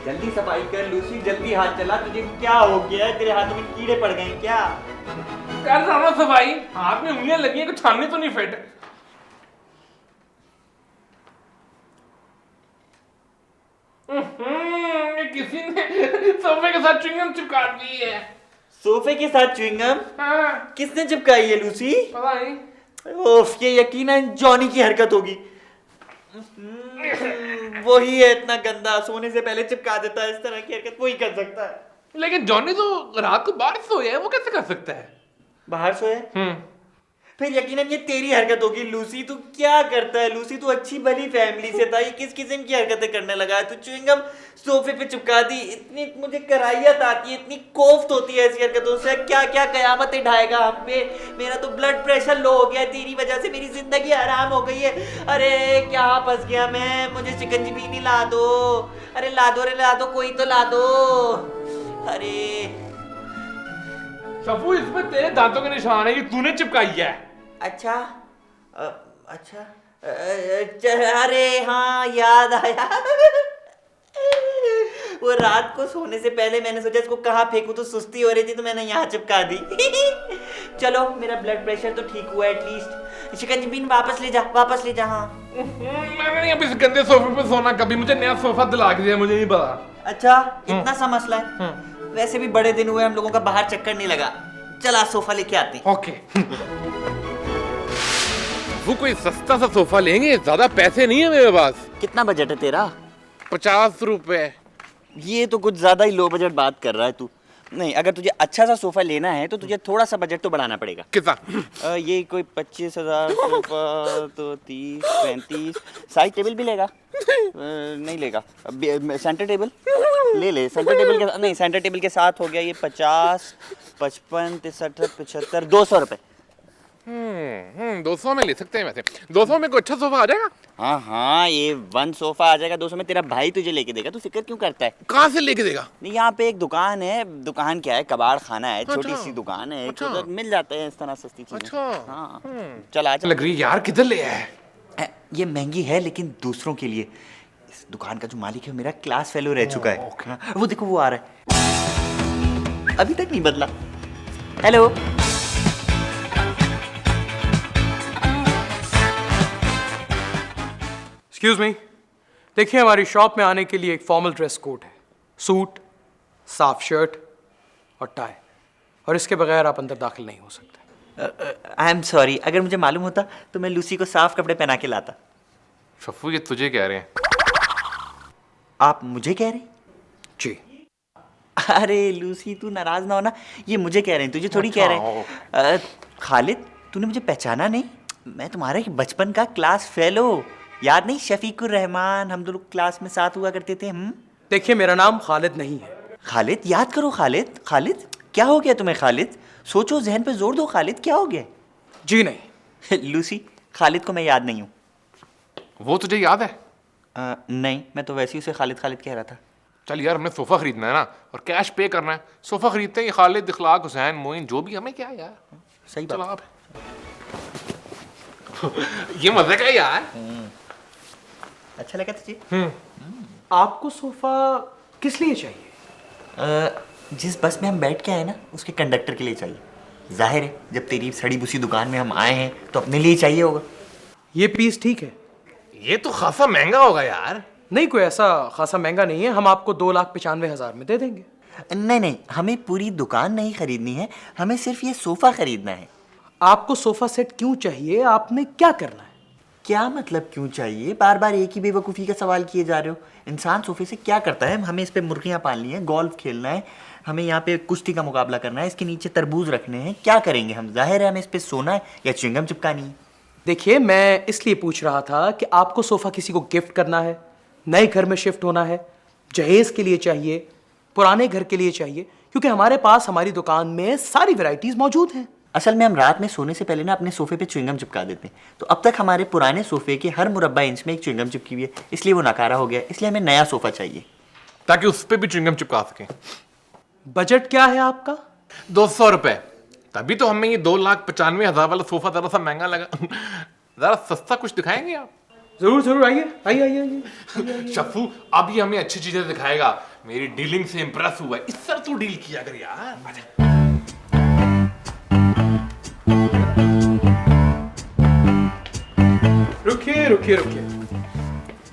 जल्दी सफाई कर लूसी, जल्दी हाथ चला। तुझे क्या हो गया है? तेरे हाथों में कीड़े पड़ गए क्या? कर रहा हूं सफाई, हाथ में उंगलियां लगी हैं, कुछ छाननी तो नहीं फिट। किसी ने सोफे के साथ च्युइंगम चिपका दी है। सोफे के साथ च्युइंगम? हाँ, किसने चिपकाई है लूसी? पता नहीं। ओफ, ये यकीनन जॉनी की हरकत होगी। वही है इतना गंदा, सोने से पहले चिपका देता है। इस तरह की हरकत वही कर सकता है। लेकिन जॉनी तो रात को बाहर सोया है, वो कैसे कर सकता है? बाहर सोया? फिर यकीनन ये तेरी हरकत होगी लूसी। तू क्या करता है लूसी? तू अच्छी भली फैमिली से था, ये किस किस्म की हरकतें करने लगा है? तू च्युइंगम सोफे पे चिपका दी। इतनी मुझे कराहियत आती है, इतनी कोफ्त होती है ऐसी हरकतों से। क्या क्या कयामतें ढाएगा हम पे। मेरा तो ब्लड प्रेशर लो हो गया है, तेरी वजह से मेरी जिंदगी हराम हो गई है। अरे क्या फंस गया मैं। मुझे शिकंजी भी ला दो। अरे ला दो, अरे ला दो, कोई तो ला दो। अरे शफू, इसमें तेरे दांतों के निशान है, ये तूने चिपकाई है। अच्छा अच्छा अरे हाँ, याद आया। वो रात को सोने से पहले मैंने सोचा इसको कहाँ फेंकूं, तो सुस्ती हो रही थी तो मैंने यहाँ चिपका दी। चलो मेरा ब्लड प्रेशर तो ठीक हुआ एटलीस्ट। शिकंजी वापस ले जा, वापस ले जा। हाँ मैंने नहीं अभी इस गंदे सोफे पे सोना कभी। मुझे नया सोफा दिला के दिया, मुझे नहीं पता। अच्छा, इतना सा मसला है। वैसे भी बड़े दिन हुए हम लोगों का बाहर चक्कर नहीं लगा। चला सोफा लेके आते हैं। ओके। वो कोई सस्ता सा सोफा लेंगे, ज्यादा पैसे नहीं है मेरे पास। कितना बजट है तेरा? 50 रुपए। ये तो कुछ ज्यादा ही लो बजट बात कर रहा है तू। नहीं, अगर तुझे अच्छा सा सोफा लेना है तो तुझे थोड़ा सा बजट तो बढ़ाना पड़ेगा। कितना? ये कोई 25,000 सोफा तो 30, 35। साइड टेबल भी लेगा? नहीं लेगा। सेंटर टेबल ले ले। सेंटर टेबल के नहीं, सेंटर टेबल के साथ हो गया ये 50, 55, 63, 75, 200 रुपए। 200 में ले सकते हैं वैसे। 200 में कोई अच्छा सोफा आ जाएगा? हाँ हाँ, ये वन सोफा आ जाएगा 200 में। तेरा भाई तुझे लेके देगा, तू फिक्र क्यों करता है? कहाँ से लेके देगा? नहीं, यहाँ पे एक दुकान है। दुकान क्या है, कबाड़ खाना है। छोटी अच्छा। सी दुकान है। अच्छा। उधर मिल जाते हैं इस तरह सस्ती चीजें। अच्छा। हाँ चल आ जा। लग रही है यार, किधर ले आया है? ये महंगी है लेकिन दूसरों के लिए। इस दुकान का जो मालिक है मेरा क्लास फेलो रह चुका है। हाँ, वो देखो वो आ रहा है, अभी तक नहीं बदला। हेलो। एक्सक्यूज मी, देखिए हमारी शॉप में आने के लिए एक फॉर्मल ड्रेस कोड है। सूट, साफ शर्ट और टाई, और इसके बगैर आप अंदर दाखिल नहीं हो सकते। आई एम सॉरी, अगर मुझे मालूम होता तो मैं लूसी को साफ कपड़े पहना के लाता। शफू, ये तुझे कह रहे हैं? आप मुझे कह रहे? जी। अरे लूसी, तू नाराज ना होना। ये मुझे कह रहे हैं, तुझे थोड़ी कह रहे हैं। खालिद, तूने मुझे पहचाना नहीं? मैं तुम्हारे बचपन का क्लास फेलो, याद नहीं? शफीकुर रहमान, हम दोनों क्लास में साथ हुआ करते थे। देखिए मेरा नाम खालिद नहीं है। खालिद? याद करो खालिद। खालिद क्या हो गया तुम्हें? खालिद सोचो, जहन पे जोर दो। खालिद क्या हो गया? जी नहीं। लूसी, खालिद को मैं याद नहीं हूँ। वो तुझे याद है? नहीं, मैं तो वैसे ही उसे खालिद खालिद कह रहा था। चल यार, हमें सोफा खरीदना है ना, और कैश पे करना है। सोफा खरीदते हैं, ये खालिद, इखलाक, हुसैन, मोइन, जो भी, हमें क्या है यार। सही चल बात। आप। ये मजे का है यार। अच्छा लगा तुझे? आपको सोफा किस लिए चाहिए? जिस बस में हम बैठ के आए ना, उसके कंडक्टर के लिए चाहिए। जाहिर है, जब तेरी सड़ी बुसी दुकान में हम आए हैं तो अपने लिए चाहिए होगा। ये पीस ठीक है? ये तो खासा महंगा होगा यार। नहीं, कोई ऐसा खासा महंगा नहीं है। हम आपको 2,95,000 में दे देंगे। नहीं नहीं, हमें पूरी दुकान नहीं खरीदनी है, हमें सिर्फ ये सोफा खरीदना है। आपको सोफा सेट क्यों चाहिए? आपने क्या करना है? क्या मतलब क्यों चाहिए? बार बार एक ही बेवकूफ़ी का सवाल किए जा रहे हो। इंसान सोफे से क्या करता है? हमें इस पे मुर्गियाँ पालनी है, गोल्फ खेलना है, हमें यहाँ पे कुश्ती का मुकाबला करना है, इसके नीचे तरबूज रखने हैं। क्या करेंगे हम? जाहिर है हमें इस पे सोना है या च्युइंगम चिपकानी है। देखिए, मैं इसलिए पूछ रहा था कि आपको सोफा किसी को गिफ्ट करना है, नए घर में शिफ्ट होना है, जहेज के लिए चाहिए, पुराने घर के लिए चाहिए, क्योंकि हमारे पास हमारी दुकान में सारी वैरायटीज मौजूद हैं। असल में हम रात में सोने से पहले ना अपने सोफे पे च्युइंगम चिपका देते हैं, तो अब तक हमारे पुराने सोफे के हर मुरब्बा इंच में एक च्युइंगम चिपकी हुई है, इसलिए वो नकारा हो गया। इसलिए हमें नया सोफा चाहिए, ताकि उस पे भी च्युइंगम चिपका सकें। बजट क्या है आपका? 200 रुपए। तभी तो हमें ये 2,95,000 वाला सोफा जरा सा महंगा लगा। जरा सस्ता कुछ दिखाएंगे आप? जरूर जरूर, आइए आइए आइए आइए। शफू, अब ये हमें अच्छी चीजें दिखाएगा। मेरी डीलिंग से इंप्रेस हुआ है, इस सर तू डील किया कर यार। आजा। रुकिए रुकिए रुकिए,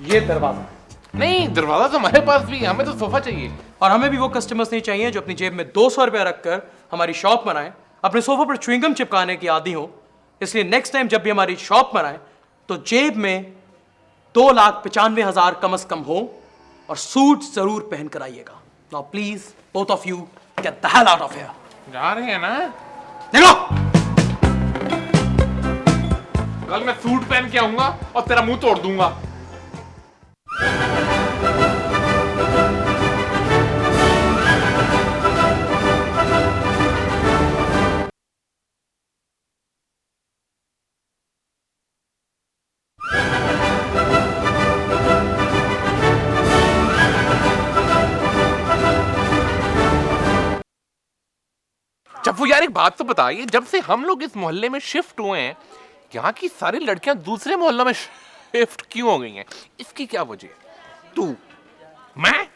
ये दरवाजा, नहीं, दरवाजा तो हमारे पास भी है, हमें तो सोफा चाहिए। और हमें भी वो कस्टमर्स नहीं चाहिए जो अपनी जेब में 200 रुपया रखकर हमारी शॉप बनाए, अपने सोफा पर च्युइंगम चिपकाने की आदी हो। इसलिए नेक्स्ट टाइम जब भी हमारी शॉप बनाए तो जेब में 2,95,000 कम से कम हो और सूट जरूर पहन कर आइएगा। Now please both of you get the hell out of here. जा रहे हैं ना? देखो, कल मैं सूट पहन के आऊंगा और तेरा मुंह तोड़ दूंगा। चप्पू यार, एक बात तो बताइए, जब से हम लोग इस मोहल्ले में शिफ्ट हुए हैं, यहाँ की सारी लड़कियां दूसरे मोहल्लों में शिफ्ट क्यों हो गई हैं? इसकी क्या वजह है? तू। मैं?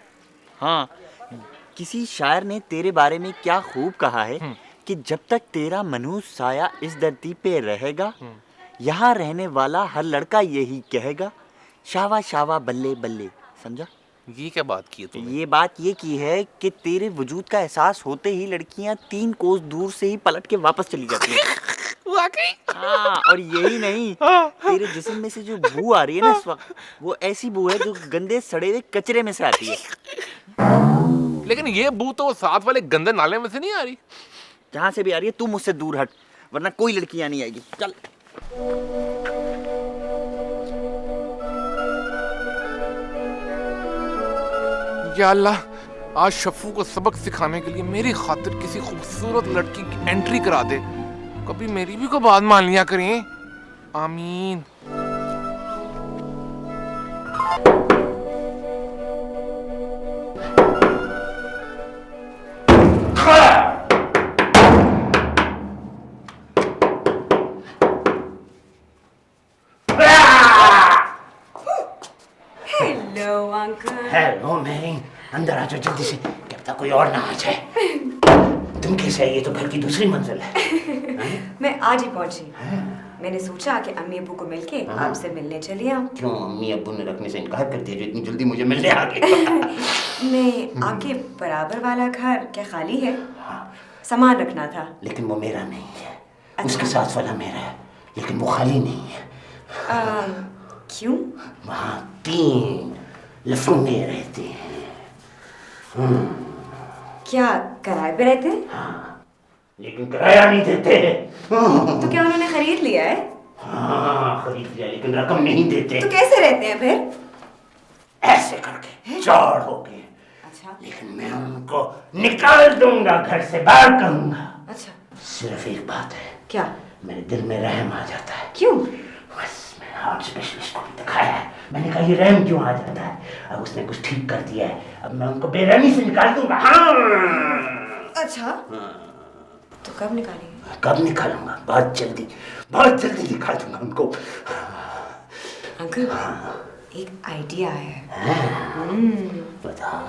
हाँ, किसी शायर ने तेरे बारे में क्या खूब कहा है कि जब तक तेरा मनुष्य साया इस धरती पे रहेगा, यहाँ रहने वाला हर लड़का यही कहेगा, शावा शावा बल्ले बल्ले। समझा? ये क्या बात की है तुमने? ये बात ये की है कि तेरे वजूद का एहसास होते ही लड़कियां 3 कोस दूर से ही पलट के वापस चली जाती हैं। वाकई? हाँ, और यही नहीं, तेरे जिस्म में से जो बू आ रही है ना इस वक्त, वो ऐसी बू है जो गंदे सड़े हुए कचरे में से आती है। लेकिन ये बू तो साथ वाले गंदे नाले में से नहीं आ रही। जहाँ से भी आ रही है तू मुझसे दूर हट, वरना कोई लड़की यहाँ नहीं आएगी। चल। या अल्लाह, आज शफ्फू को सबक सिखाने के लिए मेरी खातिर किसी खूबसूरत लड़की की एंट्री करा दे। कभी मेरी भी को बात मान लिया करें। आमीन। Hello uncle. हेलो मैरी, अंदर आ जाओ जल्दी से, क्या पता कोई और ना आ जाए। तुम कैसे आई? ये तो घर की दूसरी मंजिल है। मैं आज ही पहुंची। मैंने सोचा कि अम्मी अब्बू को मिलके आपसे मिलने चली आऊं। क्यों, अम्मी अब्बू ने रखने से इनकार कर दिया जो इतनी जल्दी मुझे मिलने आ गए? मैं आपके बराबर वाला घर क्या खाली है? सामान रखना था। लेकिन वो मेरा नहीं है। उसके साथ वाला मेरा है, लेकिन वो खाली नहीं है। क्यों? वहाँ 3 लफंगे रहते हैं। क्या किराए पे रहते हैं? हाँ, लेकिन किराया नहीं देते। तो क्या उन्होंने खरीद लिया है? हाँ, खरीद लिया, लेकिन रकम नहीं देते। तो कैसे रहते हैं फिर? ऐसे करके चौड़ हो गए। अच्छा। लेकिन मैं उनको निकाल दूंगा, घर से बाहर करूंगा। अच्छा। सिर्फ एक बात है। क्या? मेरे दिल में रहम आ जाता है। क्यों? बस मैं हार्ट स्पेशलिस्ट को भी दिखाया है, मैंने कहा ये रहम क्यों आ जाता है। अब उसने कुछ ठीक कर दिया है, अब मैं उनको बेरहमी से निकाल दूंगा। हाँ। अच्छा। तो कब निकालेंगे? कब निकालूंगा? बहुत जल्दी निकाल दूंगा उनको। अंकल, एक आइडिया है। बताओ।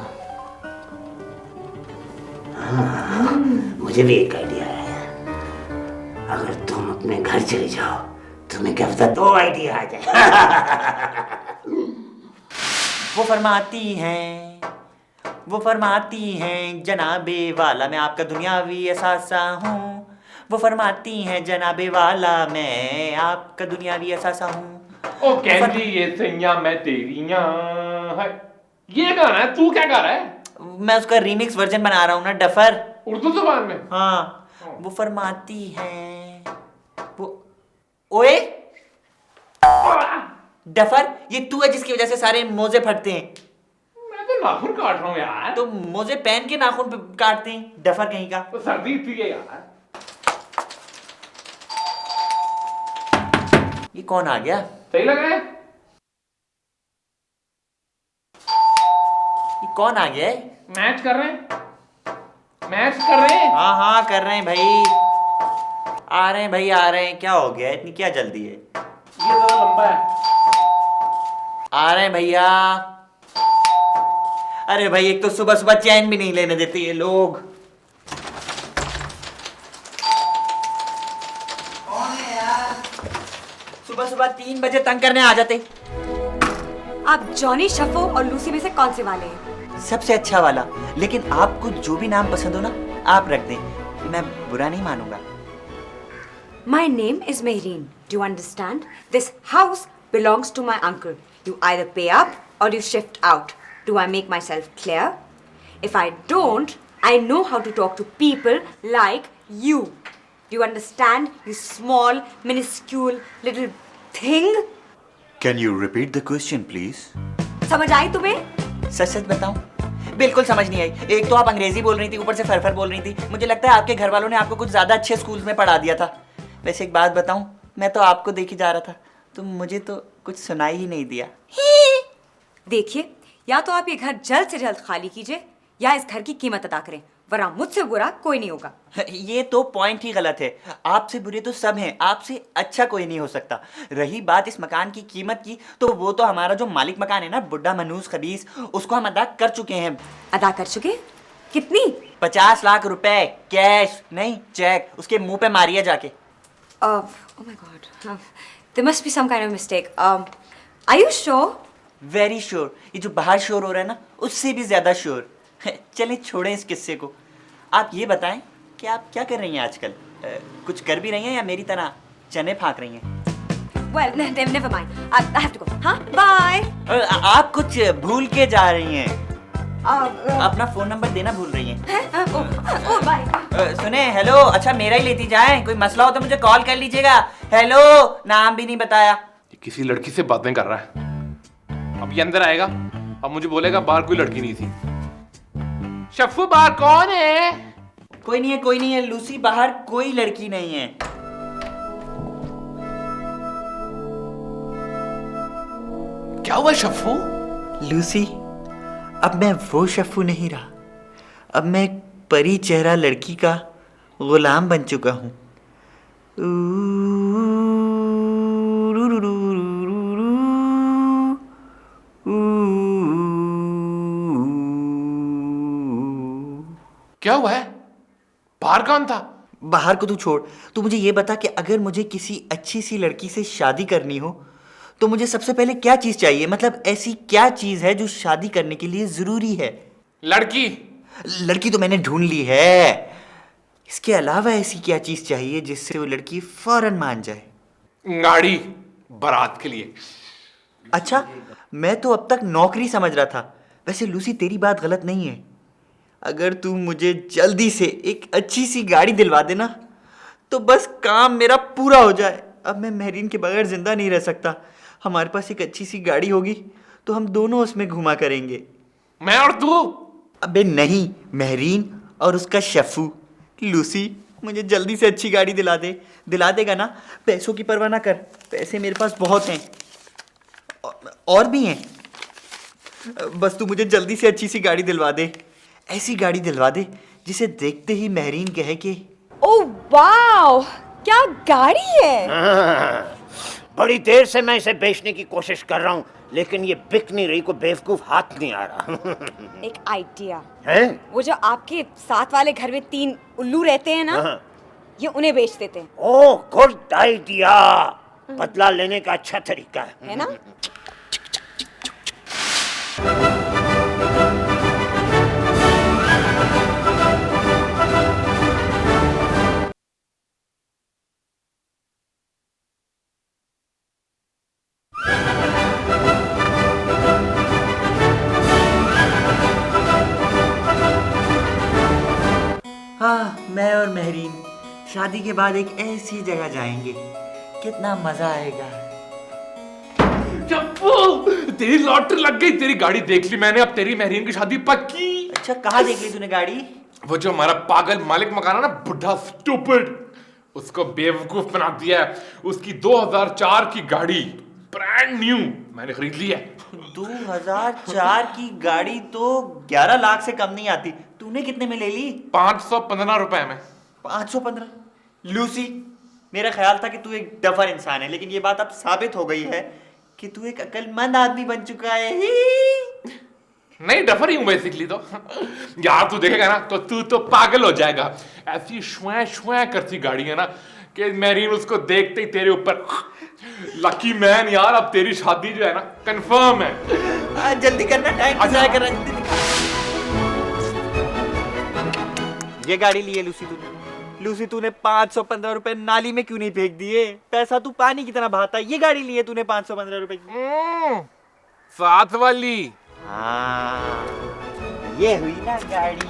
हाँ, मुझे भी एक आइडिया है। अगर तुम अपने घर चले जाओ, तुम्हें क्या पता 2 आइडिया आ जाए। वो फरमाती हैं जनाबे वाला मैं आपका दुनियावी असासा हूँ। वो फरमाती हैं जनाबे वाला मैं आपका दुनियावी असासा हूँ। ओ कहती ये सैया मैं तेरियां है। ये गाना है, तू क्या गा रहा है? मैं उसका रीमिक्स वर्जन बना रहा हूँ ना डफर। उर्दू जुबान में? हाँ, वो फरमाती हैं वो। ओए डफर, ये तू है जिसकी वजह से सारे मोजे फटते हैं। मैं तो नाखून काट रहा हूँ यार। तो मोजे पहन के नाखून काटते हैं डफर कहीं का। तो सर्दी थी यार। ये कौन आ गया? सही लगा है? ये कौन आ गया है? मैच कर रहे हैं, मैच कर रहे हैं। हाँ हाँ कर रहे हैं भाई, आ रहे हैं भाई आ रहे हैं। क्या हो गया, इतनी क्या जल्दी है? ये ज़रा लंबा है। आ रहे हैं भैया। अरे भाई, एक तो सुबह सुबह चैन भी नहीं लेने देते ये लोग। सुबह सुबह 3 बजे तंग करने आ जाते। आप जॉनी, शफो और लूसी में से कौन से वाले हैं? सबसे अच्छा वाला, लेकिन आपको जो भी नाम पसंद हो ना आप रख दें, मैं बुरा नहीं मानूंगा। My name is Mehreen. Do you understand? This house belongs to my uncle. You either pay up or you shift out. Do I make myself clear? If I don't, I know how to talk to people like you. Do you understand, you small, minuscule little thing? Can you repeat the question, please? समझ आई तुम्हें? सच सच बताऊं, बिल्कुल समझ नहीं आई। एक तो आप अंग्रेजी बोल रही थी, ऊपर से फरफर बोल रही थी। मुझे लगता है आपके घर वालों ने आपको कुछ ज्यादा अच्छे स्कूल में पढ़ा दिया था। वैसे एक बात बताऊं, मैं तो आपको देखे जा रहा था, तो मुझे तो कुछ सुनाई ही नहीं दिया। देखिए, या तो आप ये घर जल्द से जल्द खाली कीजिए या इस घर की कीमत अदा करें, वरना मुझसे बुरा कोई नहीं होगा। ये तो पॉइंट ही गलत है। आपसे बुरे तो सब हैं, आपसे अच्छा कोई नहीं हो सकता। रही बात इस मकान की कीमत की, तो वो तो हमारा जो मालिक मकान है ना, बुड्ढा मनूस खबीस, उसको हम अदा कर चुके हैं। अदा कर चुके? कितनी? 50 लाख रुपए कैश, नहीं चेक। उसके मुंह पे मारिए जाके। Oh my God. There must be some kind of mistake. Are you sure? Very sure. ये जो बाहर शोर हो रहा है ना, उससे भी ज्यादा श्योर। चलिए छोड़ें इस किस्से को। आप ये बताएं कि आप क्या कर रही हैं आजकल? कुछ कर भी रही हैं या मेरी तरह चने फाँक रही हैं? Well, never mind. I have to go. हाँ, bye. आप कुछ भूल के जा रही हैं। Uh, अपना फोन नंबर देना भूल रही हैं। oh, bye. सुने, हेलो, अच्छा मेरा ही लेती जाएं। कोई मसला हो तो मुझे कॉल कर लीजिएगा। हेलो, नाम भी नहीं बताया। ये किसी लड़की से बातें कर रहा है। अब ये अंदर आएगा, अब मुझे बोलेगा बाहर कोई लड़की नहीं थी। शफू, बाहर कौन है? कोई नहीं है लूसी, बाहर कोई लड़की नहीं है। क्या हुआ शफू? लूसी, अब मैं वो शफू नहीं रहा। अब मैं एक परी चेहरा लड़की का गुलाम बन चुका हूँ। क्या हुआ है? बाहर कौन था? बाहर को तू छोड़, तू मुझे ये बता कि अगर मुझे किसी अच्छी सी लड़की से शादी करनी हो तो मुझे सबसे पहले क्या चीज चाहिए? मतलब ऐसी क्या चीज है जो शादी करने के लिए जरूरी है? लड़की। लड़की तो मैंने ढूंढ ली है। इसके अलावा ऐसी क्या चीज चाहिए जिससे वो लड़की फौरन मान जाए? गाड़ी, बारात के लिए। अच्छा, मैं तो अब तक नौकरी समझ रहा था। वैसे लूसी, तेरी बात गलत नहीं है। अगर तू मुझे जल्दी से एक अच्छी सी गाड़ी दिलवा देना तो बस काम मेरा पूरा हो जाए। अब मैं मेहरीन के बगैर जिंदा नहीं रह सकता। हमारे पास एक अच्छी सी गाड़ी होगी तो हम दोनों उसमें घुमा करेंगे। मैं और तू? अबे नहीं, मेहरीन और उसका शफू। लूसी, मुझे जल्दी से अच्छी गाड़ी दिला दे। दिला देगा ना? पैसों की परवाह ना कर, पैसे मेरे पास बहुत हैं, और भी हैं। बस तू मुझे जल्दी से अच्छी सी गाड़ी दिलवा दे। ऐसी गाड़ी दिलवा दे जिसे देखते ही मेहरीन कहे कि ओह वाओ, क्या गाड़ी है! बड़ी देर से मैं इसे बेचने की कोशिश कर रहा हूँ, लेकिन ये बिक नहीं रही। को बेवकूफ हाथ नहीं आ रहा। एक आइडिया है? वो जो आपके साथ वाले घर में 3 उल्लू रहते हैं ना, हाँ। ये उन्हें बेच देते हैं। ओह, गुड आइडिया। बदला लेने का अच्छा तरीका है ना? हाँ, मैं और मेहरीन शादी के बाद एक ऐसी जगह जाएंगे, कितना मजा आएगा। शफू, तेरी लॉटरी लग गई। तेरी गाड़ी देख ली मैंने, अब तेरी मेहरीन की शादी पक्की। अच्छा, कहाँ देख ली तूने गाड़ी? वो जो हमारा पागल मालिक मकान है ना, बुढ़ा स्टूपिड, उसको बेवकूफ बना दिया है। उसकी 2004 की गाड़ी ब्रांड न्यू मैंने खरीद ली है। 2004 की गाड़ी तो 11 लाख से कम नहीं आती। तूने कितने में ले ली? 515 रुपए में। 515? लूसी, मेरा ख्याल था कि तू एक डफर इंसान है, लेकिन ये बात अब साबित हो गई है कि तू एक अक्लमंद आदमी बन चुका है। नहीं नहीं डफर ही हूं बेसिकली तो। यार तू देखेगा ना तो तू तो पागल हो जाएगा। ऐसी श्वै श्वै करती गाड़ी है ना कि मेरीन उसको देखते ही तेरे ऊपर लकी मैन यार, अब तेरी शादी जो है ना कंफर्म है। जल्दी करना, टाइम जाया कर रहा है। ये गाड़ी ली है लूसी तूने 515 रुपए नाली में क्यों नहीं फेंक दिए? पैसा तू पानी की तरह बहाता है। ये गाड़ी ली है तूने 515 रुपए की। साथ वाली। हाँ, ये हुई ना गाड़ी।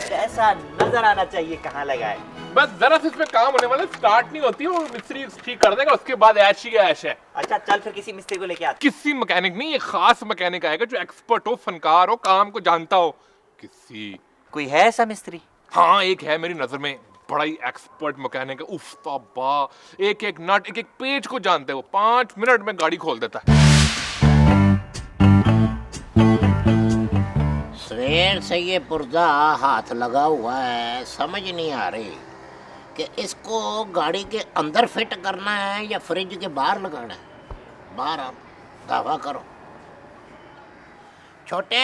पैसा नजर आना चाहिए कहाँ लगा है। बस जरा से इसमें काम होने वाला, स्टार्ट नहीं होती, वो मिस्त्री ठीक कर देगा, उसके बाद ऐश ही ऐश है। अच्छा चल फिर किसी मिस्त्री को लेके आ। किसी मैकेनिक नहीं, ये खास मैकेनिक आएगा जो एक्सपर्ट हो, फनकार हो, काम को जानता हो। किसी कोई है ऐसा मिस्त्री? हाँ एक है मेरी नजर में, बड़ा ही एक्सपर्ट मैकेनिक है। उफ तौबा, एक एक नट एक एक पेज को जानते हो, 5 मिनट में गाड़ी खोल देता है। सवेर से ये पुर्जा हाथ लगा हुआ है, समझ नहीं आ रही कि इसको गाड़ी के अंदर फिट करना है या फ्रिज के बाहर लगाना है। बाहर आप दावा करो। छोटे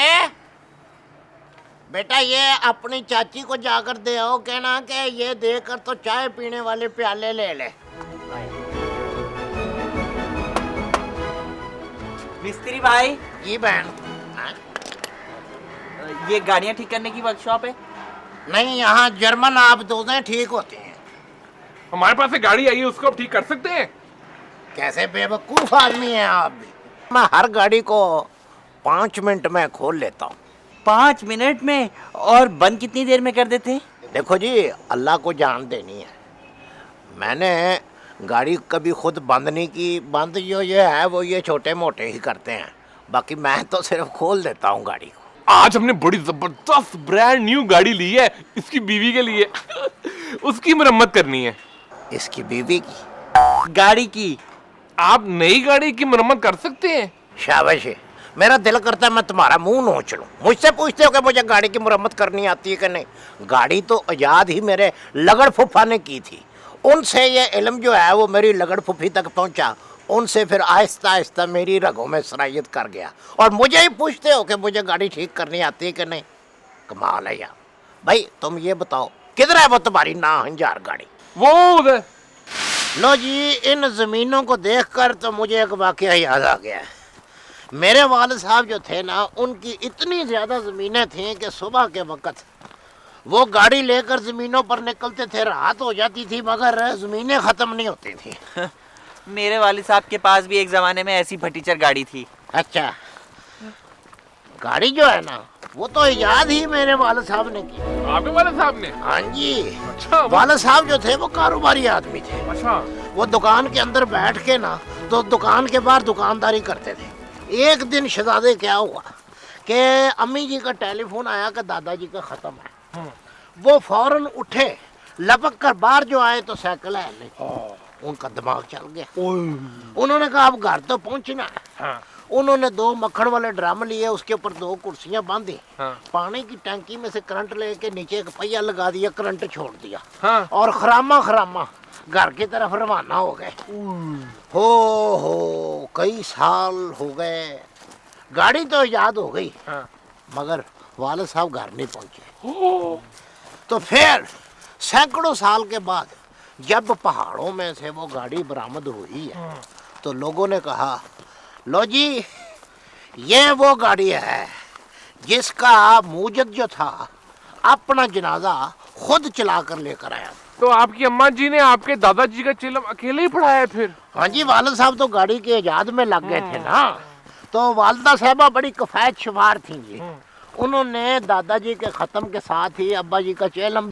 बेटा, ये अपनी चाची को जाकर दे आओ, कहना कि ये देकर तो चाय पीने वाले प्याले ले ले। मिस्त्री भाई। जी बहन। हाँ? ये गाड़ियाँ ठीक करने की वर्कशॉप है? नहीं, यहाँ जर्मन आप दोनों ठीक होते हैं। हमारे पास एक गाड़ी आई है, उसको आप ठीक कर सकते हैं। कैसे बेवकूफ आदमी हैं आप भी। मैं हर गाड़ी को 5 मिनट में खोल लेता हूँ। 5 मिनट में? और बंद कितनी देर में कर देते हैं? देखो जी, अल्लाह को जान देनी है। मैंने गाड़ी कभी खुद बंद नहीं की। बंद जो ये है वो ये छोटे मोटे ही करते हैं, बाकी मैं तो सिर्फ खोल देता हूँ गाड़ी को। आज हमने बड़ी जबरदस्त ब्रांड न्यू गाड़ी ली है, इसकी बीवी के लिए। उसकी मरम्मत करनी है। इसकी बीवी की? गाड़ी की? आप नई गाड़ी की मरम्मत कर सकते हैं? शाबाश है। मेरा दिल करता है मैं तुम्हारा मुंह नोच लूं। मुझसे पूछते हो कि मुझे गाड़ी की मरम्मत करनी आती है कि नहीं। गाड़ी तो आजाद ही मेरे लगड़ फुफा ने की थी। उनसे ये इल्म जो है वो मेरी लगड़ फुफी तक पहुंचा। उनसे फिर आहिस्ता आहिस्ता मेरी रगों में सरायत कर गया। और मुझे ही पूछते हो कि मुझे गाड़ी ठीक करनी आती है कि नहीं। कमाल है यार। भाई तुम ये बताओ, किधर है वो तुम्हारी नाहंजार गाड़ी? वो उधर। लो जी, इन ज़मीनों को देखकर तो मुझे एक वाक़या याद आ गया। मेरे वालिद साहब जो थे ना, उनकी इतनी ज़्यादा ज़मीनें थीं कि सुबह के वक़्त वो गाड़ी लेकर ज़मीनों पर निकलते थे। रात हो जाती थी मगर ज़मीनें ख़त्म नहीं होती थी। मेरे वालिद साहब के पास भी एक ज़माने में ऐसी फटीचर गाड़ी थी। अच्छा, गाड़ी जो है ना वो तो याद ही मेरे वालिद साहब ने की। आपके वालिद साहब ने? हाँ जी। अच्छा। वालिद साहब जो थे वो कारोबारी आदमी थे। अच्छा। वो दुकान के अंदर बैठ के ना तो दुकान के बाहर दुकानदारी करते थे। एक दिन शहजादे क्या हुआ कि अम्मी जी का टेलीफोन आया कि दादाजी का ख़त्म है। वो फौरन उठे, लपक कर बाहर जो आए तो साइकिल है नहीं। उनका दिमाग चल गया। उन्होंने कहा अब घर तो पहुंचना है। हाँ। उन्होंने 2 मक्खन वाले ड्रम लिए, उसके ऊपर 2 कुर्सियां बांधी। हाँ। पानी की टंकी में से करंट लेके नीचे एक पहिया लगा दिया, करंट छोड़ दिया। हाँ। और खरामा खरामा घर की तरफ रवाना हो गए। हो कई साल हो गए। गाड़ी तो याद हो गई। हाँ। मगर वालिद साहब घर नहीं पहुंचे। तो फिर सैकड़ों साल के बाद जब पहाड़ों में से वो गाड़ी बरामद हुई है तो लोगों ने कहा, लो जी ये वो गाड़ी है जिसका मूजद जो था अपना जनाजा खुद चला कर लेकर आया। तो आपकी अम्मा जी ने आपके दादाजी का चिलम अकेले ही पढ़ाया फिर? हाँ जी, वालिद साहब तो गाड़ी के इजाद में लग गए थे ना। तो वालिदा साहबा बड़ी कफायत शुमार थी जी। उन्होंने दादाजी के ख़त्म के साथ ही अब्बा जी का चिलम